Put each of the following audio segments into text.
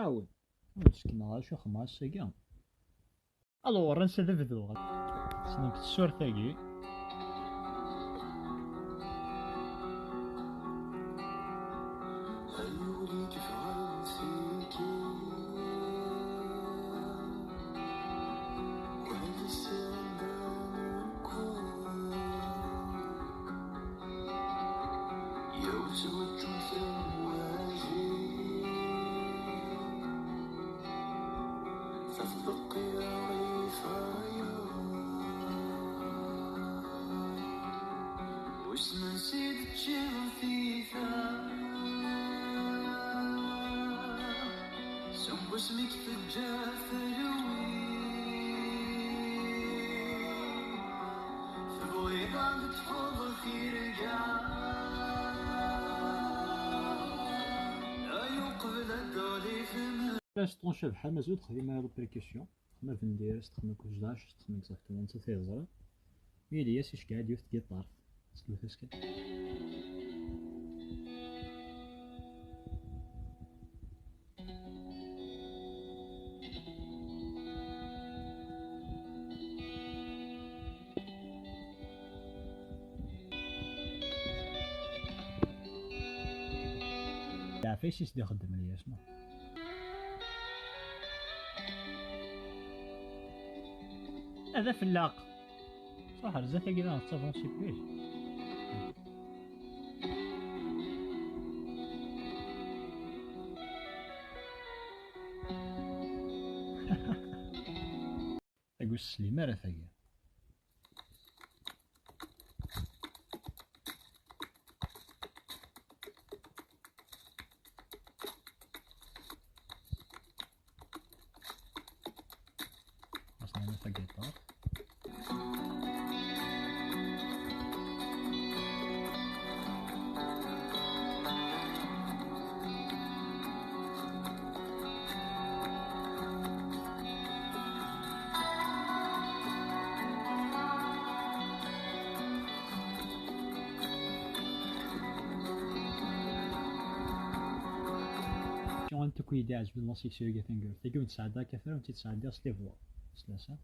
عاود مسكنا شو خماس ساقا. الور نسى ذبذو سنك السور ثاقي. واسمك تتجافلوي ثبوي بعد تفضل في رجال لا يقبل الدولي في لاستون شبحة مازال تخدم على البريكسيون خدمة في ندير تخدم كوجداش تخدم اكزاكتومون نتا تيهضر ميليا سيش قاعد يوث كيطار تسلو تسكن العفايس يسدي يخدم ليا اسمه هذا فلاق صح رزاك كذا نتصرف شي بيش اقول السليمة راه ثاقي اصلا انا ثاقي طار انت كويدي عجب الموسيقى سيريا تنقول تقول تساعدها كثر وانت تساعدها اصلي فوا سلاسة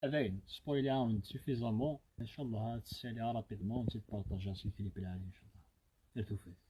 باين سبويلي عاون سوفيزامون ان شاء الله تسالي رابيدمون تبارطاجا سي فيليب العالي ان شاء الله.